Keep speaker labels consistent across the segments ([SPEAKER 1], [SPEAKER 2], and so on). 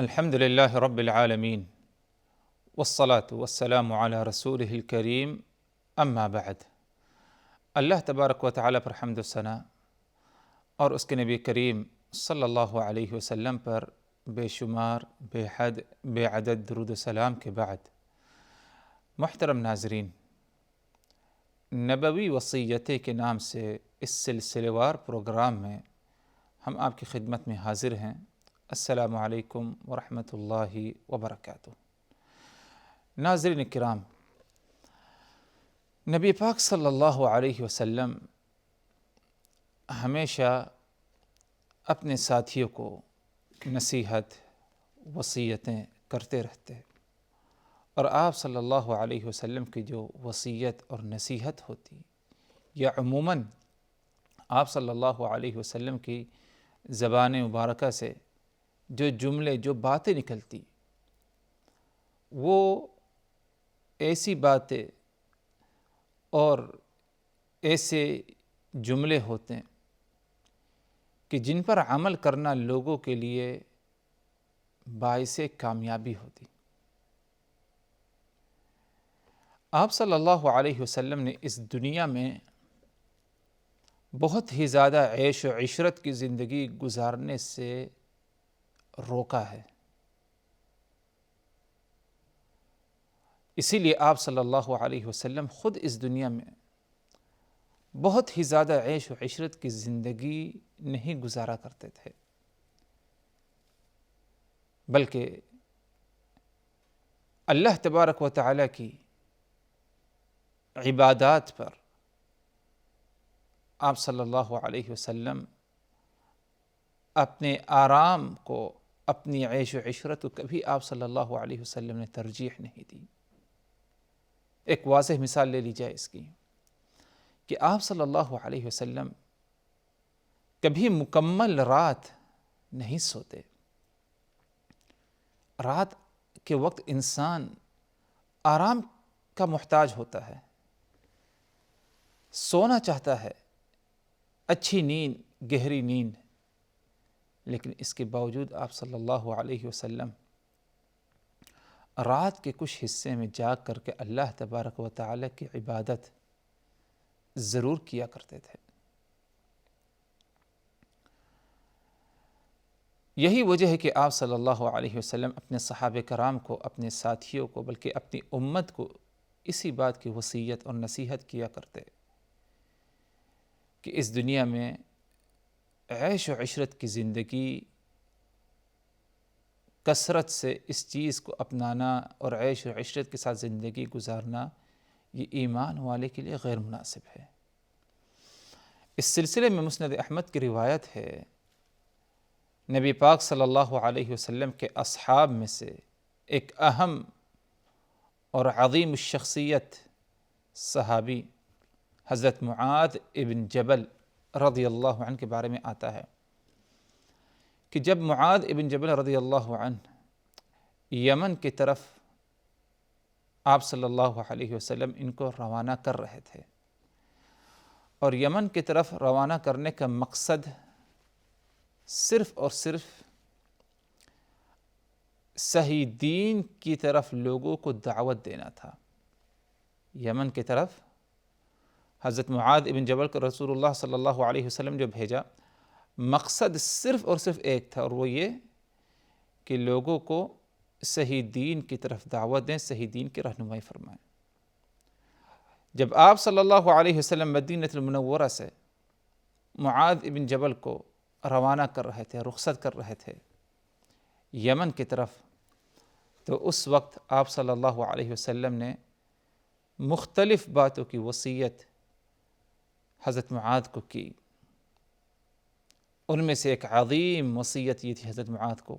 [SPEAKER 1] الحمد للہ رب العالمین والصلاة والسلام علی رسولہ الکریم اما بعد۔ اللہ تبارک و تعالیٰ پر حمد و ثنا اور اس کے نبی کریم صلی اللہ علیہ وسلم پر بے شمار بے حد بے عدد درود و سلام کے بعد، محترم ناظرین، نبوی وصیتیں کے نام سے اس سلسلے وار پروگرام میں ہم آپ کی خدمت میں حاضر ہیں۔ السلام علیکم ورحمۃ اللہ وبرکاتہ۔ ناظرین کرام، نبی پاک صلی اللہ علیہ وسلم ہمیشہ اپنے ساتھیوں کو نصیحت وصیتیں کرتے رہتے، اور آپ صلی اللہ علیہ وسلم کی جو وصیت اور نصیحت ہوتی یا عموماً آپ صلی اللہ علیہ وسلم کی زبان مبارکہ سے جو جملے جو باتیں نکلتی، وہ ایسی باتیں اور ایسے جملے ہوتے ہیں کہ جن پر عمل کرنا لوگوں کے لیے باعث کامیابی ہوتی۔ آپ صلی اللہ علیہ وسلم نے اس دنیا میں بہت ہی زیادہ عیش و عشرت کی زندگی گزارنے سے روکا ہے، اسی لیے آپ صلی اللہ علیہ وسلم خود اس دنیا میں بہت ہی زیادہ عیش و عشرت کی زندگی نہیں گزارا کرتے تھے، بلکہ اللہ تبارک و تعالیٰ کی عبادات پر آپ صلی اللہ علیہ وسلم اپنے آرام کو، اپنی عیش و عشرت کو کبھی آپ صلی اللہ علیہ وسلم نے ترجیح نہیں دی۔ ایک واضح مثال لے لی جائے اس کی کہ آپ صلی اللہ علیہ وسلم کبھی مکمل رات نہیں سوتے۔ رات کے وقت انسان آرام کا محتاج ہوتا ہے، سونا چاہتا ہے، اچھی نیند، گہری نیند، لیکن اس کے باوجود آپ صلی اللہ علیہ وسلم رات کے کچھ حصے میں جاگ کر کے اللہ تبارک و تعالیٰ کی عبادت ضرور کیا کرتے تھے۔ یہی وجہ ہے کہ آپ صلی اللہ علیہ وسلم اپنے صحابہ کرام کو، اپنے ساتھیوں کو، بلکہ اپنی امت کو اسی بات کی وصیت اور نصیحت کیا کرتے کہ اس دنیا میں عیش و عشرت کی زندگی، کثرت سے اس چیز کو اپنانا اور عیش و عشرت کے ساتھ زندگی گزارنا، یہ ایمان والے کے لیے غیر مناسب ہے۔ اس سلسلے میں مسند احمد کی روایت ہے، نبی پاک صلی اللہ علیہ وسلم کے اصحاب میں سے ایک اہم اور عظیم الشخصیت صحابی حضرت معاذ ابن جبل رضی اللہ عنہ کے بارے میں آتا ہے کہ جب معاذ ابن جبل رضی اللہ عنہ یمن کی طرف آپ صلی اللہ علیہ وسلم ان کو روانہ کر رہے تھے، اور یمن کی طرف روانہ کرنے کا مقصد صرف اور صرف صحیح دین کی طرف لوگوں کو دعوت دینا تھا۔ یمن کی طرف حضرت معاذ ابن جبل کو رسول اللہ صلی اللہ علیہ وسلم جو بھیجا، مقصد صرف اور صرف ایک تھا، اور وہ یہ کہ لوگوں کو صحیح دین کی طرف دعوت دیں، صحیح دین کی رہنمائی فرمائیں۔ جب آپ صلی اللہ علیہ وسلم مدینہ المنورہ سے معاذ ابن جبل کو روانہ کر رہے تھے، رخصت کر رہے تھے یمن کی طرف، تو اس وقت آپ صلی اللہ علیہ وسلم نے مختلف باتوں کی وصیت حضرت معاذ کو کی۔ ان میں سے ایک عظیم وصیت یہ تھی حضرت معاذ کو،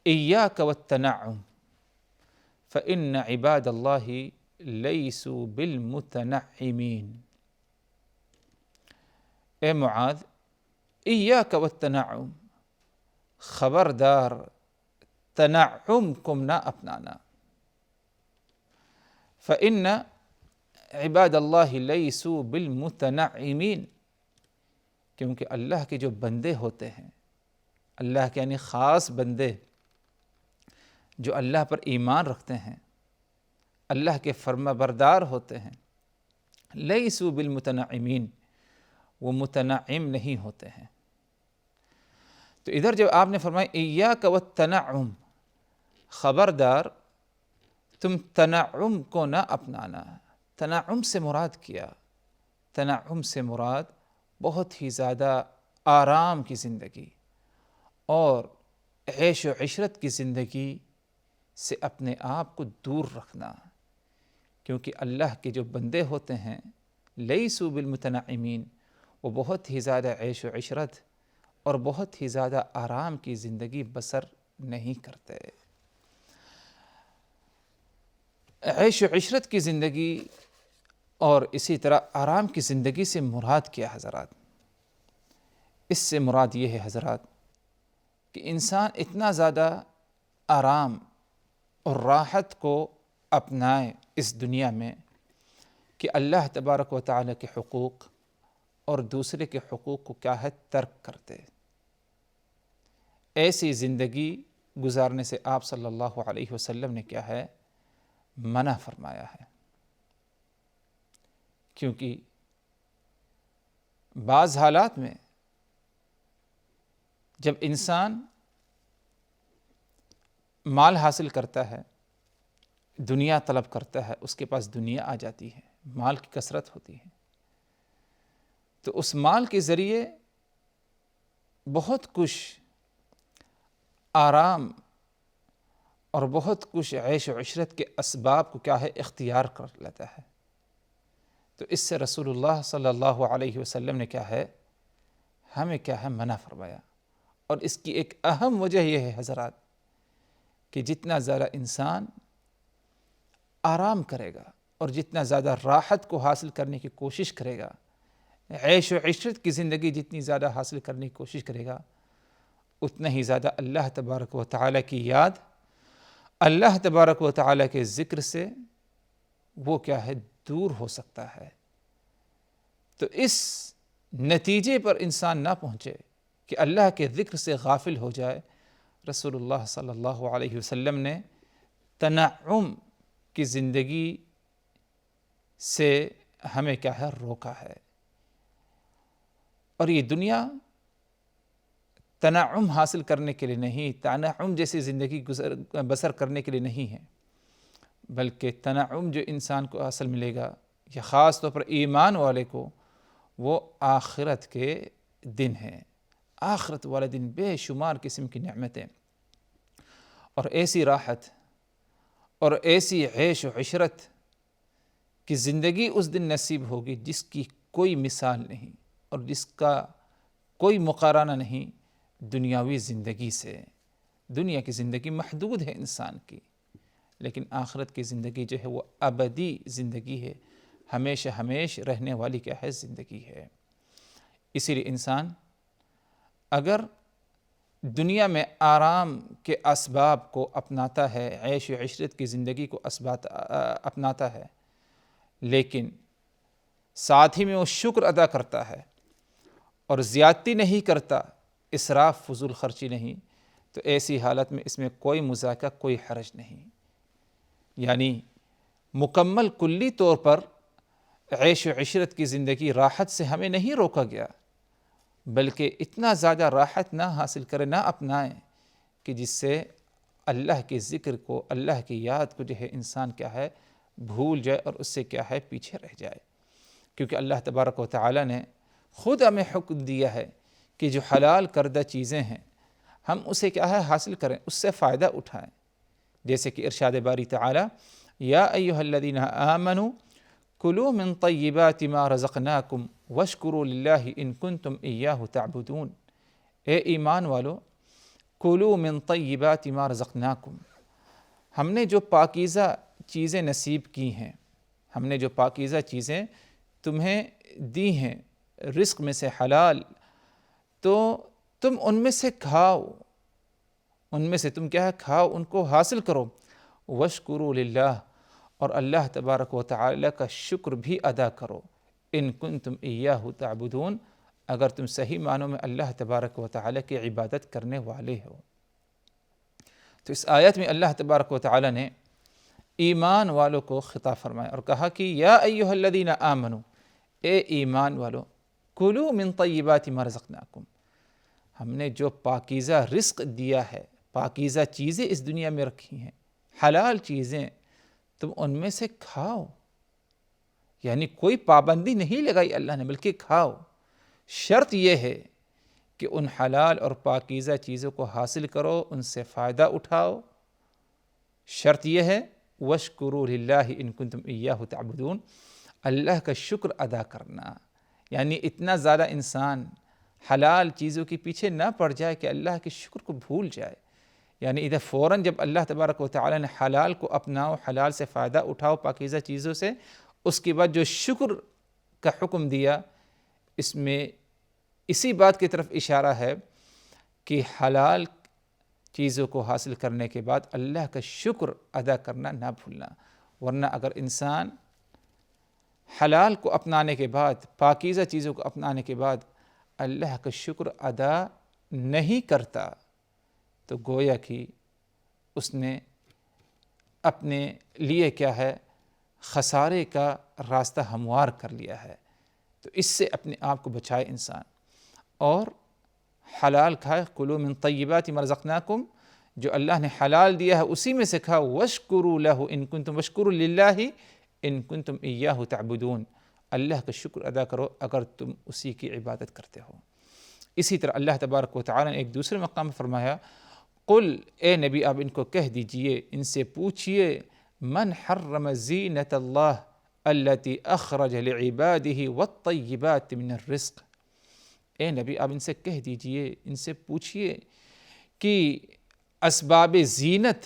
[SPEAKER 1] ایاک والتنعم فإن عباد اللہ لیسوا بالمتنعمین۔ اے معاذ، ایاک والتنعم، خبردار تنعم کم نہ اپنانا، فإن عباد اللہ لیسوا بالمتنعمین، کیونکہ اللہ کے جو بندے ہوتے ہیں، اللہ کے یعنی خاص بندے، جو اللہ پر ایمان رکھتے ہیں، اللہ کے فرما بردار ہوتے ہیں، لیسوا بالمتنعمین، وہ متنعم نہیں ہوتے ہیں۔ تو ادھر جب آپ نے فرمایا ایاک والتنعم، خبردار تم تنعم کو نہ اپنانا۔ تنعم سے مراد کیا؟ تنعم سے مراد بہت ہی زیادہ آرام کی زندگی اور عیش و عشرت کی زندگی سے اپنے آپ کو دور رکھنا، کیونکہ اللہ کے جو بندے ہوتے ہیں لیسوا بالمتنعمین، وہ بہت ہی زیادہ عیش و عشرت اور بہت ہی زیادہ آرام کی زندگی بسر نہیں کرتے۔ عیش و عشرت کی زندگی اور اسی طرح آرام کی زندگی سے مراد کیا حضرات؟ اس سے مراد یہ ہے حضرات کہ انسان اتنا زیادہ آرام اور راحت کو اپنائے اس دنیا میں کہ اللہ تبارک و تعالیٰ کے حقوق اور دوسرے کے حقوق کو کیا ہے ترک کرتے۔ ایسی زندگی گزارنے سے آپ صلی اللہ علیہ وسلم نے کیا ہے منع فرمایا ہے، کیونکہ بعض حالات میں جب انسان مال حاصل کرتا ہے، دنیا طلب کرتا ہے، اس کے پاس دنیا آ جاتی ہے، مال کی کثرت ہوتی ہے، تو اس مال کے ذریعے بہت کچھ آرام اور بہت کچھ عیش و عشرت کے اسباب کو کیا ہے اختیار کر لیتا ہے۔ تو اس سے رسول اللہ صلی اللہ علیہ وسلم نے کیا ہے ہمیں کیا ہے منع فرمایا۔ اور اس کی ایک اہم وجہ یہ ہے حضرات کہ جتنا زیادہ انسان آرام کرے گا اور جتنا زیادہ راحت کو حاصل کرنے کی کوشش کرے گا، عیش و عشرت کی زندگی جتنی زیادہ حاصل کرنے کی کوشش کرے گا، اتنا ہی زیادہ اللہ تبارک و تعالیٰ کی یاد، اللہ تبارک و تعالیٰ کے ذکر سے وہ کیا ہے دور ہو سکتا ہے۔ تو اس نتیجے پر انسان نہ پہنچے کہ اللہ کے ذکر سے غافل ہو جائے، رسول اللہ صلی اللہ علیہ وسلم نے تنعم کی زندگی سے ہمیں کیا ہے روکا ہے۔ اور یہ دنیا تنعم حاصل کرنے کے لیے نہیں، تنعم جیسی زندگی بسر کرنے کے لیے نہیں ہے، بلکہ تنعم جو انسان کو حاصل ملے گا، یا خاص طور پر ایمان والے کو، وہ آخرت کے دن ہے۔ آخرت والے دن بے شمار قسم کی نعمتیں اور ایسی راحت اور ایسی عیش و عشرت کی زندگی اس دن نصیب ہوگی جس کی کوئی مثال نہیں اور جس کا کوئی مقارنہ نہیں دنیاوی زندگی سے۔ دنیا کی زندگی محدود ہے انسان کی، لیکن آخرت کی زندگی جو ہے وہ ابدی زندگی ہے، ہمیشہ ہمیشہ رہنے والی کیا ہے زندگی ہے۔ اسی لیے انسان اگر دنیا میں آرام کے اسباب کو اپناتا ہے، عیش و عشرت کی زندگی کو اپناتا ہے، لیکن ساتھ ہی میں وہ شکر ادا کرتا ہے اور زیادتی نہیں کرتا، اسراف فضول خرچی نہیں، تو ایسی حالت میں اس میں کوئی مذاکرہ، کوئی حرج نہیں۔ یعنی مکمل کلی طور پر عیش و عشرت کی زندگی راحت سے ہمیں نہیں روکا گیا، بلکہ اتنا زیادہ راحت نہ حاصل کرے، نہ اپنائیں کہ جس سے اللہ کے ذکر کو، اللہ کی یاد کو جو ہے انسان کیا ہے بھول جائے اور اس سے کیا ہے پیچھے رہ جائے۔ کیونکہ اللہ تبارک و تعالیٰ نے خود ہمیں حکم دیا ہے کہ جو حلال کردہ چیزیں ہیں ہم اسے کیا ہے حاصل کریں، اس سے فائدہ اٹھائیں۔ جیسے کہ ارشاد باری تعالیٰ یا ایھا الذین آمنوا کلوا من طیبات ما رزقناکم واشکروا للہ ان کنتم ایاہ تعبدون۔ اے ایمان والو، کلوا من طیبات ما رزقناکم، ہم نے جو پاکیزہ چیزیں نصیب کی ہیں، ہم نے جو پاکیزہ چیزیں تمہیں دی ہیں رزق میں سے حلال، تو تم ان میں سے کھاؤ، ان میں سے تم کیا ہے کھاؤ، ان کو حاصل کرو۔ واشکروا للہ، اور اللہ تبارک و تعالی کا شکر بھی ادا کرو۔ ان کنتم ایاہ تعبدون، اگر تم صحیح معنوں میں اللہ تبارک و تعالی کی عبادت کرنے والے ہو۔ تو اس آیت میں اللہ تبارک و تعالی نے ایمان والوں کو خطاب فرمایا اور کہا کہ یا ایھا الذین آمنوا، اے ایمان والو، کلوا من طیبات ما رزقناکم، ہم نے جو پاکیزہ رزق دیا ہے، پاکیزہ چیزیں اس دنیا میں رکھی ہیں، حلال چیزیں، تم ان میں سے کھاؤ. یعنی کوئی پابندی نہیں لگائی اللہ نے، بلکہ کھاؤ. شرط یہ ہے کہ ان حلال اور پاکیزہ چیزوں کو حاصل کرو، ان سے فائدہ اٹھاؤ. شرط یہ ہے وَاشْكُرُوا لِلَّهِ إِن كُنتُمْ إِيَّاهُ تَعْبُدُونَ، اللہ کا شکر ادا کرنا. یعنی اتنا زیادہ انسان حلال چیزوں کے پیچھے نہ پڑ جائے کہ اللہ کے شکر کو بھول جائے. یعنی ادھر فوراً جب اللہ تبارک و تعالی نے حلال کو اپناؤ، حلال سے فائدہ اٹھاؤ پاکیزہ چیزوں سے، اس کے بعد جو شکر کا حکم دیا، اس میں اسی بات کی طرف اشارہ ہے کہ حلال چیزوں کو حاصل کرنے کے بعد اللہ کا شکر ادا کرنا نہ بھولنا. ورنہ اگر انسان حلال کو اپنانے کے بعد، پاکیزہ چیزوں کو اپنانے کے بعد اللہ کا شکر ادا نہیں کرتا، تو گویا کہ اس نے اپنے لیے کیا ہے، خسارے کا راستہ ہموار کر لیا ہے. تو اس سے اپنے آپ کو بچائے انسان اور حلال کھائے. کلوا من طیبات ما رزقناکم، جو اللہ نے حلال دیا ہے اسی میں سے کھاؤ. واشکروا لہ ان کنتم، واشکروا للہ ان کنتم ایاہ تعبدون، اللہ کا شکر ادا کرو اگر تم اسی کی عبادت کرتے ہو. اسی طرح اللہ تبارک و تعالی نے ایک دوسرے مقام میں فرمایا قل، اے نبی آپ ان کو کہہ دیجئے، ان سے پوچھئے، من حرم زینت اللہ التی اخرج لعبادہ والطیبات من الرزق. اے نبی آپ ان سے کہہ دیجئے، ان سے پوچھئے کہ اسباب زینت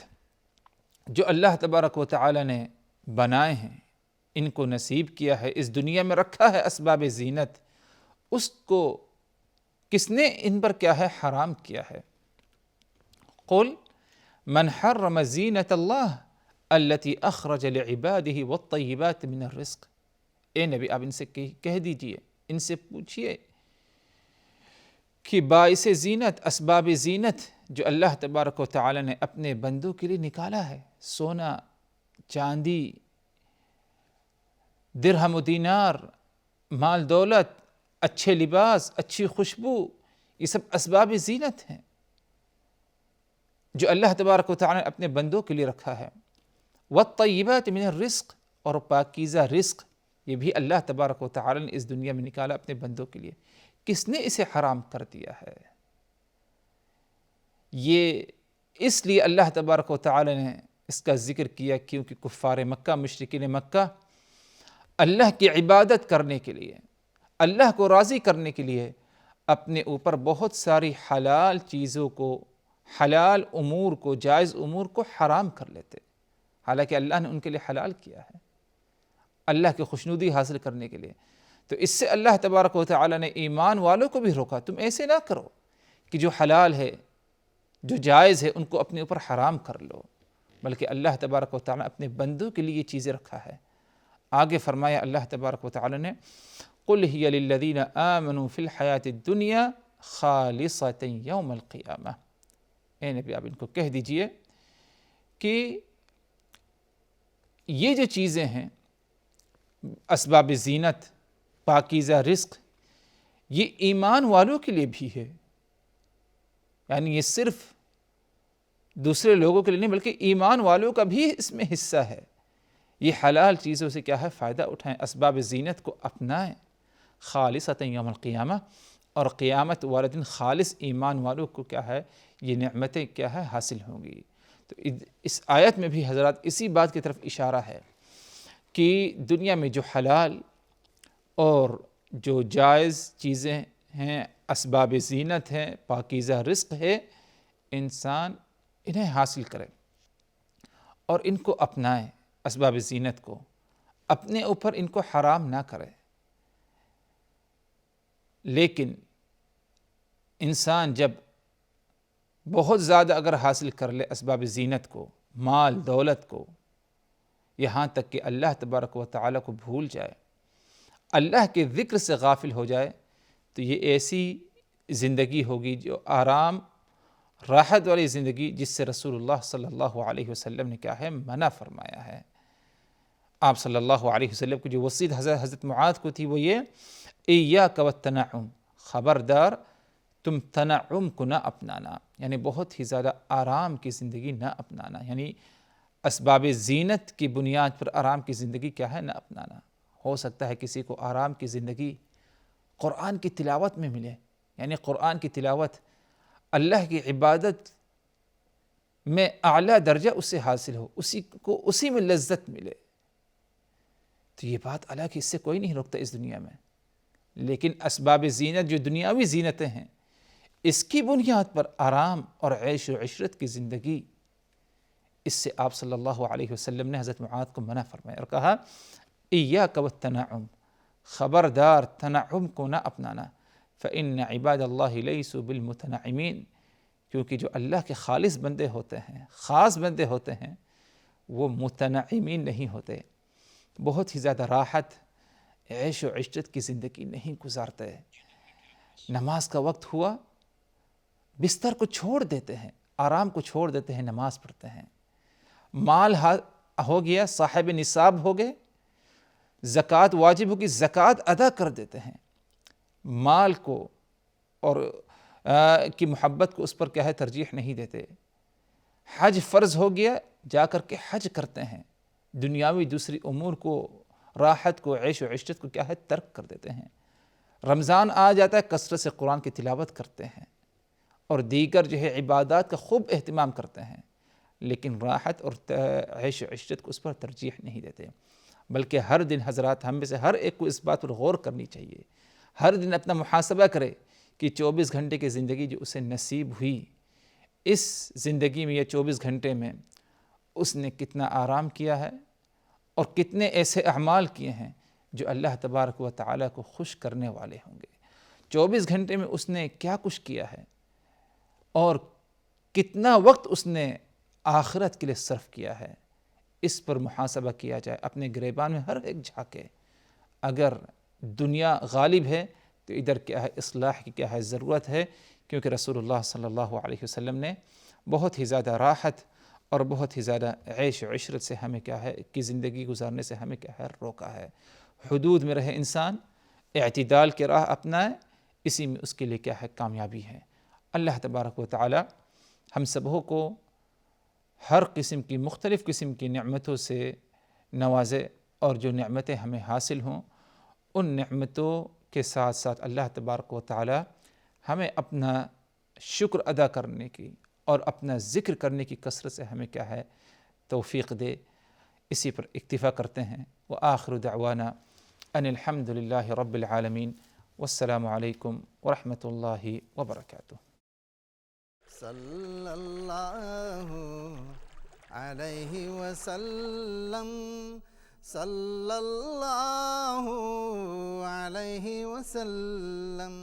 [SPEAKER 1] جو اللہ تبارک و تعالی نے بنائے ہیں، ان کو نصیب کیا ہے، اس دنیا میں رکھا ہے اسباب زینت، اس کو کس نے ان پر کیا ہے، حرام کیا ہے. قل من حرم زینت اللہ التی اخرج لعبادہ والطیبات من الرزق. اے نبی آپ ان سے کہہ دیجئے، ان سے پوچھئے کہ باعث زینت، اسباب زینت جو اللہ تبارک و تعالی نے اپنے بندوں کے لیے نکالا ہے، سونا، چاندی، درہم و دینار، مال دولت، اچھے لباس، اچھی خوشبو، یہ سب اسباب زینت ہیں جو اللہ تبارک و تعالی نے اپنے بندوں کے لیے رکھا ہے. والطیبات من الرزق، اور پاکیزہ رزق، یہ بھی اللہ تبارک و تعالی نے اس دنیا میں نکالا اپنے بندوں کے لیے. کس نے اسے حرام کر دیا ہے؟ یہ اس لیے اللہ تبارک و تعالی نے اس کا ذکر کیا کیونکہ کفار مکہ، مشرکین مکہ اللہ کی عبادت کرنے کے لیے، اللہ کو راضی کرنے کے لیے اپنے اوپر بہت ساری حلال چیزوں کو، حلال امور کو، جائز امور کو حرام کر لیتے، حالانکہ اللہ نے ان کے لیے حلال کیا ہے اللہ کی خوشنودی حاصل کرنے کے لیے. تو اس سے اللہ تبارک و تعالی نے ایمان والوں کو بھی روکا، تم ایسے نہ کرو کہ جو حلال ہے، جو جائز ہے، ان کو اپنے اوپر حرام کر لو، بلکہ اللہ تبارک و تعالی نے اپنے بندوں کے لیے یہ چیزیں رکھا ہے. آگے فرمایا اللہ تبارک و تعالی نے قل ہی للذین آمنوا فی الحیاۃ الدنیا خالصۃ یوم القیامہ. اے نبی آپ ان کو کہہ دیجئے کہ یہ جو چیزیں ہیں، اسباب زینت، پاکیزہ رزق، یہ ایمان والوں کے لیے بھی ہے. یعنی یہ صرف دوسرے لوگوں کے لیے نہیں بلکہ ایمان والوں کا بھی اس میں حصہ ہے. یہ حلال چیزوں سے کیا ہے، فائدہ اٹھائیں، اسباب زینت کو اپنائیں. خالصۃ یوم القیامہ، اور قیامت والے دن خالص ایمان والوں کو کیا ہے، یہ نعمتیں کیا ہے، حاصل ہوں گی. تو اس آیت میں بھی حضرات اسی بات کی طرف اشارہ ہے کہ دنیا میں جو حلال اور جو جائز چیزیں ہیں، اسباب زینت ہیں، پاکیزہ رزق ہے، انسان انہیں حاصل کرے اور ان کو اپنائے. اسباب زینت کو اپنے اوپر ان کو حرام نہ کرے. لیکن انسان جب بہت زیادہ اگر حاصل کر لے اسباب زینت کو، مال دولت کو، یہاں تک کہ اللہ تبارک و تعالی کو بھول جائے، اللہ کے ذکر سے غافل ہو جائے، تو یہ ایسی زندگی ہوگی جو آرام راحت والی زندگی جس سے رسول اللہ صلی اللہ علیہ وسلم نے کیا ہے منع فرمایا ہے۔ آپ صلی اللہ علیہ وسلم کی جو وصیت حضرت معاذ کو تھی وہ یہ، ایاک والتنعم، خبردار تم تنعم کو نہ اپنانا، یعنی بہت ہی زیادہ آرام کی زندگی نہ اپنانا، یعنی اسباب زینت کی بنیاد پر آرام کی زندگی کیا ہے نہ اپنانا۔ ہو سکتا ہے کسی کو آرام کی زندگی قرآن کی تلاوت میں ملے، یعنی قرآن کی تلاوت، اللہ کی عبادت میں اعلیٰ درجہ اس سے حاصل ہو، اسی میں لذت ملے، تو یہ بات الگ ہے، اس سے کوئی نہیں روکتا اس دنیا میں۔ لیکن اسباب زینت جو دنیاوی زینتیں ہیں، اس کی بنیاد پر آرام اور عیش و عشرت کی زندگی، اس سے آپ صلی اللہ علیہ وسلم نے حضرت معاذ کو منع فرمایا اور کہا ایاک والتنعم، خبردار تنعم کو نہ اپنانا، فإن عباد اللہ لیسوا بالمتنعمین، کیونکہ جو اللہ کے خالص بندے ہوتے ہیں، خاص بندے ہوتے ہیں، وہ متنعمین نہیں ہوتے، بہت ہی زیادہ راحت عیش و عشرت کی زندگی نہیں گزارتے۔ نماز کا وقت ہوا، بستر کو چھوڑ دیتے ہیں، آرام کو چھوڑ دیتے ہیں، نماز پڑھتے ہیں۔ مال ہو گیا، صاحب نصاب ہو گئے، زکوٰۃ واجب ہوگی، زکوٰۃ ادا کر دیتے ہیں۔ مال کو اور کی محبت کو اس پر کیا ہے ترجیح نہیں دیتے۔ حج فرض ہو گیا، جا کر کے حج کرتے ہیں، دنیاوی دوسری امور کو، راحت کو، عیش و عشرت کو کیا ہے ترک کر دیتے ہیں۔ رمضان آ جاتا ہے، کثرت سے قرآن کی تلاوت کرتے ہیں اور دیگر جو ہے عبادات کا خوب اہتمام کرتے ہیں، لیکن راحت اور عیش و عشرت کو اس پر ترجیح نہیں دیتے۔ بلکہ ہر دن حضرات ہم میں سے ہر ایک کو اس بات پر غور کرنی چاہیے، ہر دن اپنا محاسبہ کرے کہ 24 گھنٹے کی زندگی جو اسے نصیب ہوئی، اس زندگی میں یا 24 گھنٹے میں اس نے کتنا آرام کیا ہے اور کتنے ایسے اعمال کیے ہیں جو اللہ تبارک و تعالیٰ کو خوش کرنے والے ہوں گے۔ 24 گھنٹے میں اس نے کیا کچھ کیا ہے اور کتنا وقت اس نے آخرت کے لیے صرف کیا ہے، اس پر محاسبہ کیا جائے، اپنے گریبان میں ہر ایک جھانکے۔ اگر دنیا غالب ہے تو ادھر کیا ہے اصلاح کی کیا ہے ضرورت ہے، کیونکہ رسول اللہ صلی اللہ علیہ وسلم نے بہت ہی زیادہ راحت اور بہت ہی زیادہ عیش و عشرت سے ہمیں کیا ہے کہ زندگی گزارنے سے ہمیں کیا ہے روکا ہے۔ حدود میں رہے انسان، اعتدال کی راہ اپنائے، اسی میں اس کے لیے کیا ہے کامیابی ہے۔ اللہ تبارک و تعالی ہم سبوں کو ہر قسم کی مختلف قسم کی نعمتوں سے نوازے، اور جو نعمتیں ہمیں حاصل ہوں ان نعمتوں کے ساتھ ساتھ اللہ تبارک و تعالی ہمیں اپنا شکر ادا کرنے کی اور اپنا ذکر کرنے کی کثرت سے ہمیں کیا ہے توفیق دے۔ اسی پر اکتفا کرتے ہیں۔ وآخر دعوانا ان الحمد للہ رب العالمین، والسلام علیکم ورحمۃ اللہ وبرکاتہ۔
[SPEAKER 2] صلی اللہ علیہ وسلم، صلی اللہ علیہ وسلم۔